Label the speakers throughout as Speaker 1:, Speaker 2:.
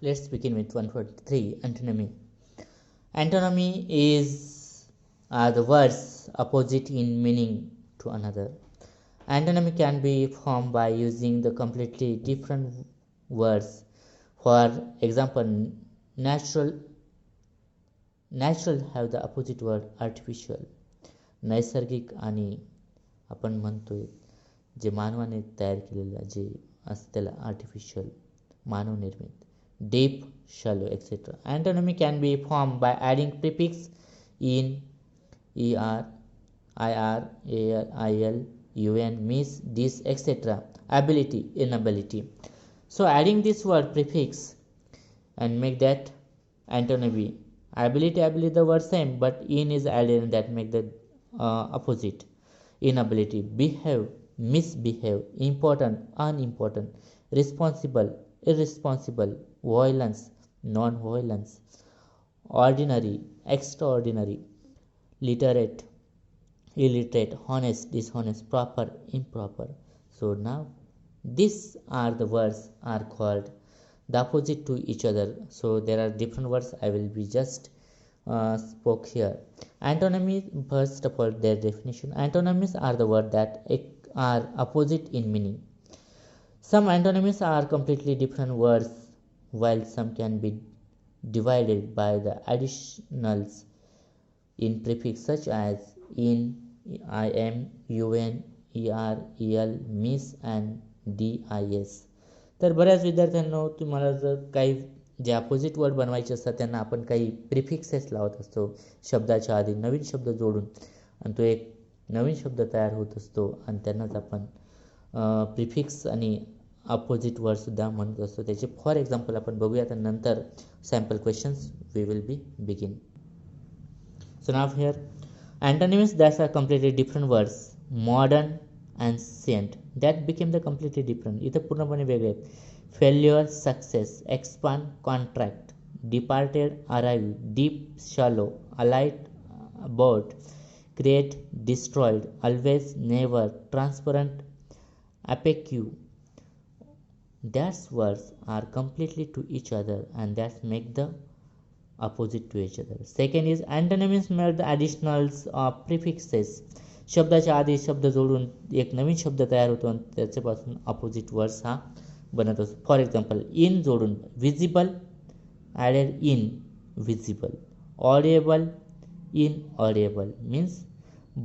Speaker 1: Let's begin with 143 antonymy. Antonymy is the words opposite in meaning to another. Antonymy can be formed by using the completely different words. For example, natural have the opposite word artificial. नैसर्गिक आणि आपण म्हणतोय जे मानवाने तयार केलेलं जे असतं त्याला artificial मानवनिर्मित. Deep, shallow, etc. Antonymy can be formed by adding prefix in, er, ir, al, un, miss, this, etc. Ability, inability. So adding this word prefix and make that antonymy. Ability the word same, but in is added and that make the opposite. Inability, behave, misbehave, important, unimportant, responsible, irresponsible, violence, non-violence, ordinary, extraordinary, literate, illiterate, honest, dishonest, proper, improper. So now these are the words are called the opposite to each other. So there are different words I will be just spoke here. Antonymy, first of all, their definition. Antonymies are the words that are opposite in meaning. Some antonymies are completely different words, while some can be divided by the additionals in prefix such as in, im, un, er, el, miss and dis. तर बऱ्याच विद्यार्थ्यांना तुम्हाला जर काही जे opposite word बनवायचे असतात त्यांना आपण काही प्रिफिक्सेस लावत असतो शब्दाच्या आधी नवीन शब्द जोडून आणि तो एक नवीन शब्द तयार होत असतो आणि त्यांनाच आपण प्रिफिक्स आणि अपोजिट वर्डसुद्धा म्हणत असतो. त्याचे फॉर एक्झाम्पल आपण बघूया तर नंतर sample questions we will be begin. So now here antonyms that are completely different words. Modern, ancient, that became the completely different. इथं पूर्णपणे वेगळे आहेत. Failure, success, expand, contract, departed, arrive, deep, shallow, alight, about, create, destroyed, always, never, transparent, opaque. That's words are completely to each other and that make the opposite to each other. Second is antonyms made the additionals of prefixes. शब्दाच्या आधी शब्द जोडून एक नवीन शब्द तयार होतो आणि त्याच्यापासून अपोजिट वर्ड्स हा बनत असतो. फॉर एक्झाम्पल इन जोडून visible added in visible, audible in audible means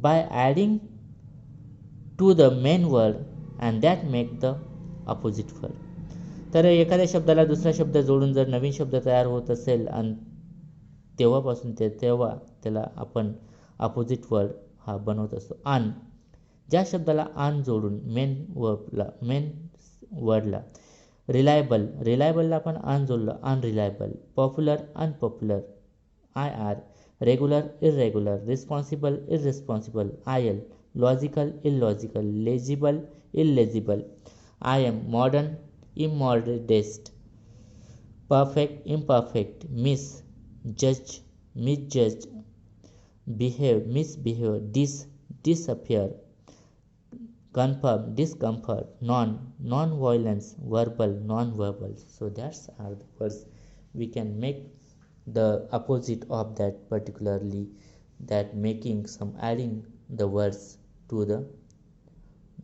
Speaker 1: by adding to the main word and that make the opposite word. तर एखाद्या शब्दाला दुसरा शब्द जोडून जर नवीन शब्द तयार होत असेल आणि तेव्हापासून तेव्हा त्याला आपण अपोजिट वर्ड हा बनवत असतो. आन, ज्या शब्दाला आन जोडून मेन वर्डला रिलायबलला आपण आन जोडलं unreliable, popular unpopular, I R, regular irregular, responsible irresponsible, I L, logical illogical, legible illegible, I M, modern immoderate, perfect imperfect, mis, judge, misjudge, behave, misbehave, disappear, confirm, discomfort, non-violence, verbal, non-verbal. So that's are the words we can make the opposite of that particularly, that making some adding the words to the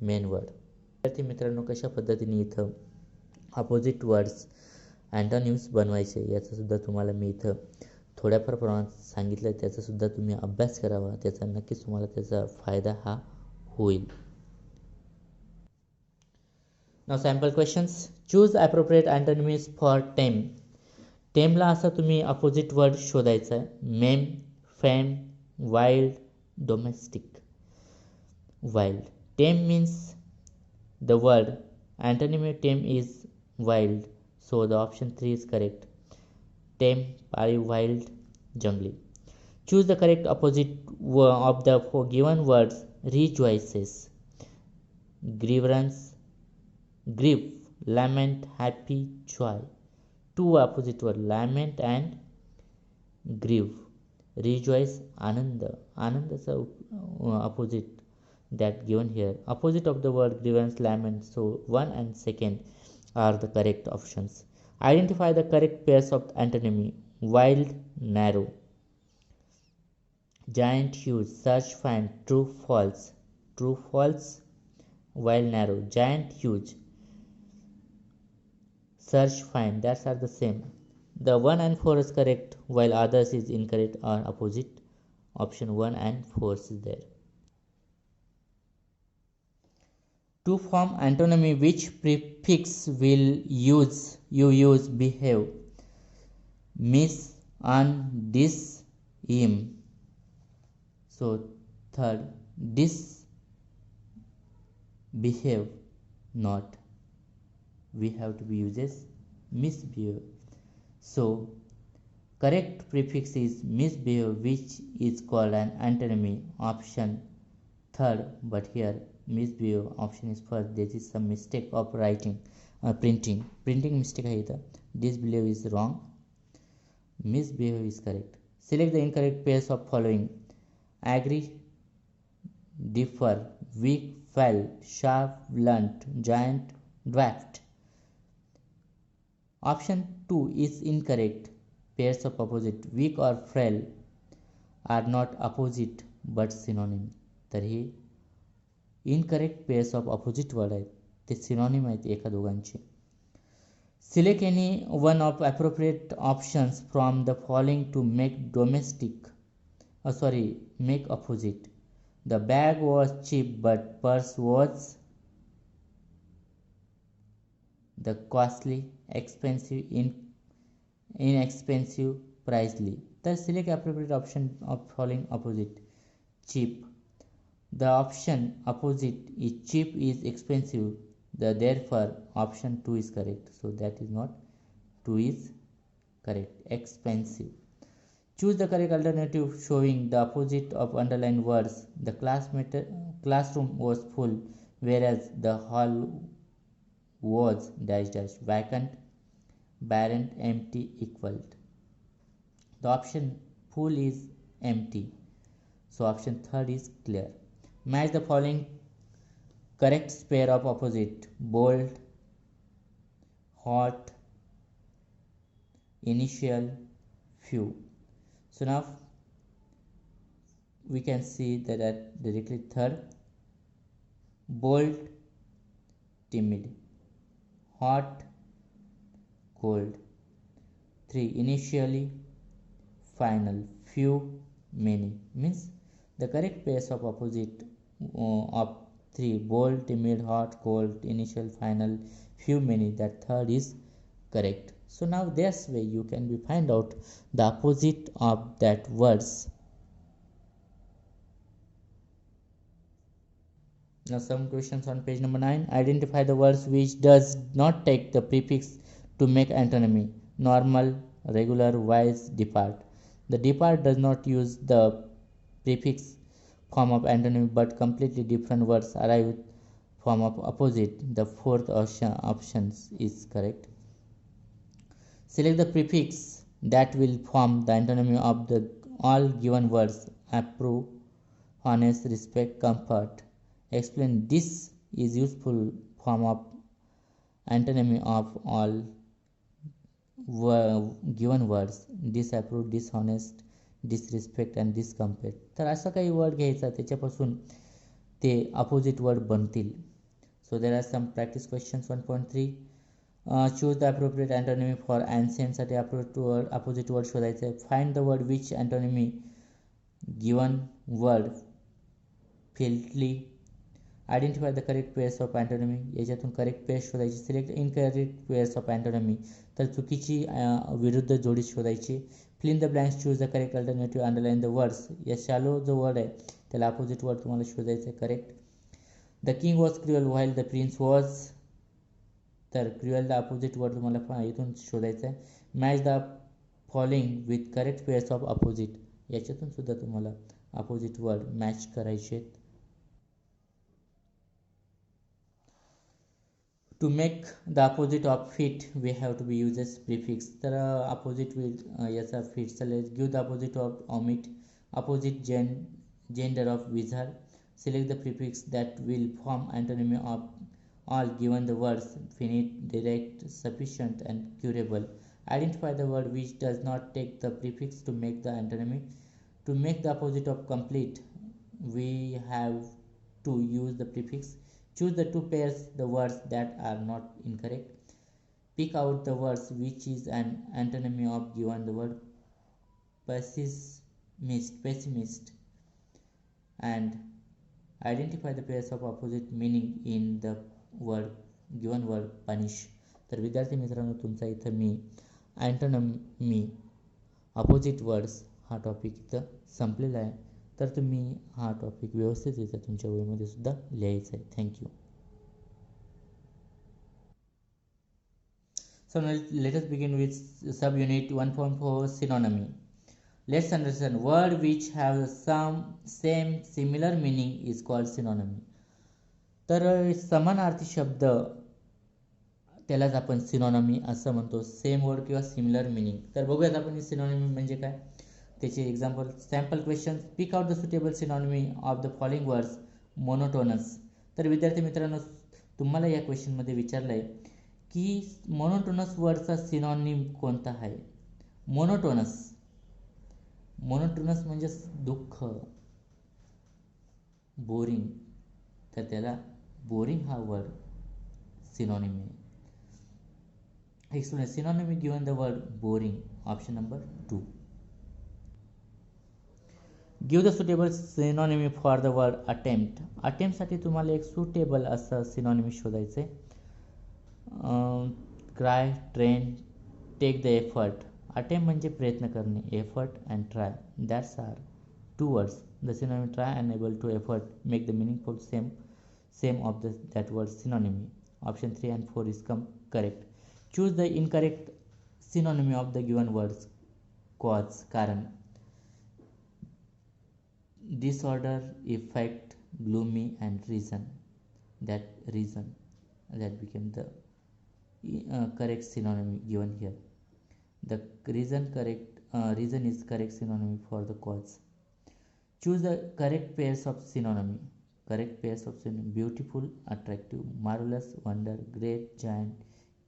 Speaker 1: main word. विद्यार्थी मित्रांनो कशा पद्धतीने इथं opposite words antonyms बनवायचे याचं सुद्धा तुम्हाला मी इथं थोड्याफार प्रमाणात सांगितलं. त्याचा सुद्धा तुम्ही अभ्यास करावा, त्याचा नक्कीच तुम्हाला त्याचा फायदा हा होईल. नाव sample questions. Choose appropriate antonyms for tame. टेमला असा तुम्ही अपोजिट वर्ड शोधायचा आहे. Ma'am, fame, wild, domestic. Wild, tame means the word antonymy tame is wild, so the option 3 is correct. Tame, pari, wild, jungly. Choose the correct opposite of the given words. Rejoices, grievance, grief, lament, happy, joy. Two opposite words, lament and grieve. Rejoice, ananda, is opposite that given here. Opposite of the word grievance, lament, so 1 and 2 are the correct options. Identify the correct pairs of antonymy. Wild, narrow. Giant, huge. Search, find. True, false. True, false. Wild, narrow. Giant, huge. Search, find. That are the same. The 1 and 4 is correct while others is incorrect or opposite. Option 1 and 4 is there. To form antonymy, which prefix will you use behave? Miss, un, dis, im. So third, dis, behave, not. We have to be uses misbehave. So correct prefix is misbehave, which is called an antonymy. Option third, but here misbehave option is first. There is some mistake of writing, printing mistake आहे इथं. Disbehave is wrong. Misbehave is correct. Select the incorrect pairs of following: agree, differ, weak, fell, sharp, blunt, giant, dwarfed. Option 2 is incorrect. Pairs of opposite weak or frail are not opposite but synonym. तर हे incorrect pairs of opposite word आहेत, ते synonym आहेत एका दोघांचे. Select any one of appropriate options from the following to make domestic make opposite. The bag was cheap but purse was the costly, expensive, inexpensive, pricely. तर select appropriate option of following opposite. Cheap. The option opposite is cheap is expensive. Therefore option 2 is correct. So that is not 2 is correct. Expensive. Choose the correct alternative showing the opposite of underlined words. The classroom was full, whereas the hall was dash dash vacant, barren, empty, equaled. The option full is empty. So option third is clear. Match the following correct pair of opposite: bold, hot, initial, few. So now we can see that directly third: bold, timid, hot, cold. 3 initially, final, few, many. Means the correct pairs of opposite of 3: bold, timid, hot, cold, initial, final, few, many. That third is correct. So now this way you can be find out the opposite of that words. Now some questions on page number 9. Identify the words which does not take the prefix to make antonymy: normal, regular, wise, depart. The depart does not use the prefix form of antonymy, but completely different words arrive form of opposite. The fourth option is correct. Select the prefix that will form the antonymy of the all given words: approve, honest, respect, comfort. Explain this is useful form of antonymy of all given words: disapprove, dishonest, disrespect and discompete. तर असं काही word घ्यायचा त्याच्यापासून ते अपोजिट वर्ड बनतील. So there are some practice questions. 1.3 choose the appropriate antonymy for अँसेंटसाठी अपोजिट वर्ड शोधायचं आहे. Find the word which antonymy given word fitly. Identify the correct pairs of antonymy. याच्यातून करेक्ट पेअर्स शोधायची. Select incorrect pairs of antonymy. तर चुकीची विरुद्ध जोडी शोधायची. Fill in the blanks. Choose the correct alternative. Underline the words. या shallow जो word आहे त्याला अपोजिट वर्ड तुम्हाला शोधायचं आहे. Correct. The king was cruel while the prince was. तर क्रुअल द अपोजिट वर्ड तुम्हाला इथून शोधायचं आहे. Match the following with correct pairs of opposite. याच्यातून सुद्धा तुम्हाला अपोजिट वर्ड मॅच करायचे आहेत. To make the opposite of fit we have to be uses prefix. तर opposite with याचा fit. So let's give the opposite of omit. Opposite gender of wizard. Select the prefix that will form antonymy of all given the words finite, direct, sufficient, and curable. Identify the word which does not take the prefix to make the antonymy. To make the opposite of complete, we have to use the prefix. Choose the two pairs the words that are not incorrect. Pick out the words which is an antonymy of given the word pessimist, and identify the pairs of opposite meaning in the word given word punish. तर विद्यार्थी मित्रांनो, तुमचा इथं मी अँटोनमी opposite words हा topic इथं संपलेला आहे. तर तुम्ही हा टॉपिक व्यवस्थितरित्या तुमच्या वहीमध्ये सुद्धा लिहायचा आहे. Thank you. So now let us begin with subunit 1.4 synonymy. Let's understand word which have some same similar meaning is called synonymy. तर समानार्थी शब्द त्यालाच आपण सिनॉनमी असं म्हणतो. सेम वर्ड किंवा सिमिलर मिनिंग. तर बघूयात आपण सिनॉनमी म्हणजे काय. त्याचे example. Sample question. Pick out the suitable synonymy of the following words. Monotonous. तर विद्यार्थी मित्रांनो, तुम्हाला या क्वेश्चनमध्ये विचारलं आहे की मोनोटोनस वर्डचा सिनॉनिम कोणता आहे. मोनोटोनस म्हणजे दुःख, बोरिंग. तर त्याला बोरिंग हा वर्ड सिनॉनिम आहे. Explanation. Synonym given the word boring. Option number 2. Give the suitable synonym for the word attempt. Attempt साठी तुम्हाला एक सुटेबल असं सिनॉनिम शोधायचं आहे. Cry, train, take the effort. Attempt म्हणजे प्रयत्न करणे, effort and try. That's are two words. The synonym try and able to effort make the meaningful same of that word synonymy. Option 3 and 4 is correct. Choose the incorrect synonym of the given words. Cause, कारण. Disorder, effect, gloomy, and reason. That became the correct synonym given here. The reason is correct synonym for the cause. Choose the correct pairs of synonym. Beautiful, attractive, marvelous, wonder, great, giant,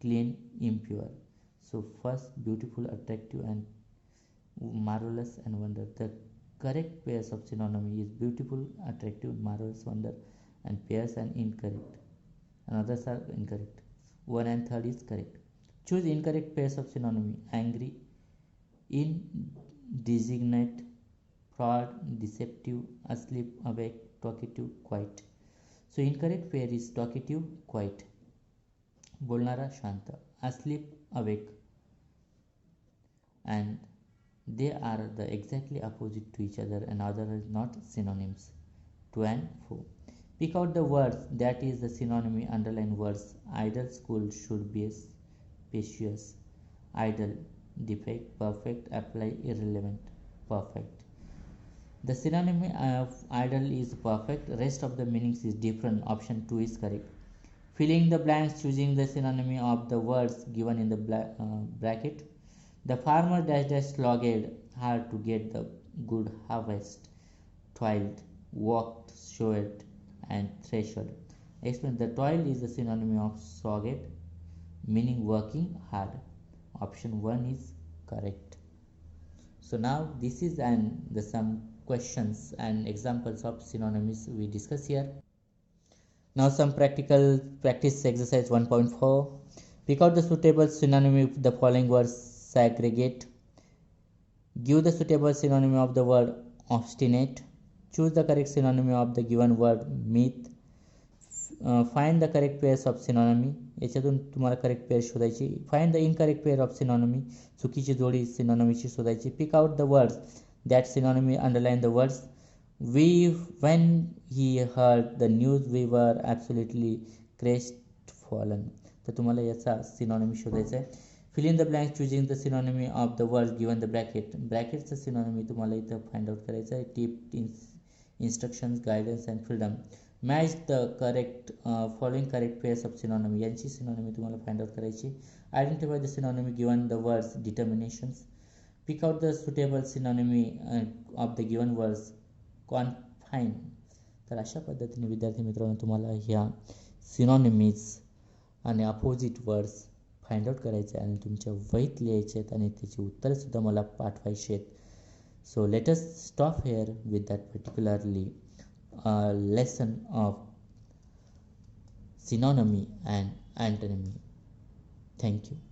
Speaker 1: clean, impure. So first, beautiful, attractive, and marvelous and wonder. The correct pairs of synonymy is beautiful, attractive, marvelous, wonder, and pairs and incorrect, and others are incorrect. 1 and 3 is correct. Choose incorrect pairs of synonymy. Angry, indesignate, fraud, deceptive, asleep, awake, talkative, quiet. So incorrect pair is talkative, quiet. बोलणारा, शांत. asleep, awake. And they are the exactly opposite to each other and other is not synonyms. 2 and 4. Pick out the words that is the synonym. Underline words. Idle, school, should be, spacious. Idle, defect, perfect, apply, irrelevant, perfect. The synonym of idle is perfect. Rest of the meanings is different. Option 2 is correct. Filling the blanks, choosing the synonym of the words given in the bracket. The farmer slogged hard to get the good harvest. Toiled, walked, sowed, and threshed. Explain. The toil is the synonym of slogged, meaning working hard. Option 1 is correct. So now this is some questions and examples of synonyms we discuss here. Now some practical practice exercise 1.4. Pick out the suitable synonym of the following words. Segregate. Give the suitable synonym of the word obstinate. Choose the correct synonym of the given word. Myth. Find the correct pairs of synonymy. याच्यातून तुम्हाला correct pair शोधायची. Find the incorrect pair of synonymy. चुकीची जोडी सिनॉनमीची शोधायची. Pick out the words that synonymy. Underline the words. When he heard the news we were absolutely crestfallen. तर तुम्हाला याचा सिनॉनमी शोधायचा आहे. Fill in the blank. Choosing the synonymy of the word given the bracket. ब्रॅकेटचं synonymy तुम्हाला इथं find out करायचं आहे. Tip, instructions, guidance and freedom. Match the following correct pairs of synonym. यांची सिनॉनमी तुम्हाला फाइंड आउट करायची. Identify the synonym given the words. Determinations. Pick out the suitable synonym of the given words. Confine. तर अशा पद्धतीने विद्यार्थी मित्रांनो तुम्हाला ह्या सिनॉनिमीज आणि अपोजिट वर्ड्स फाइंड आउट करायचे आणि तुमच्या वहीत लिहायचे आहेत आणि त्याची उत्तरंसुद्धा मला पाठवायची आहेत. So let us stop hair with that particularly lesson of synonymy and antonymy. Thank you.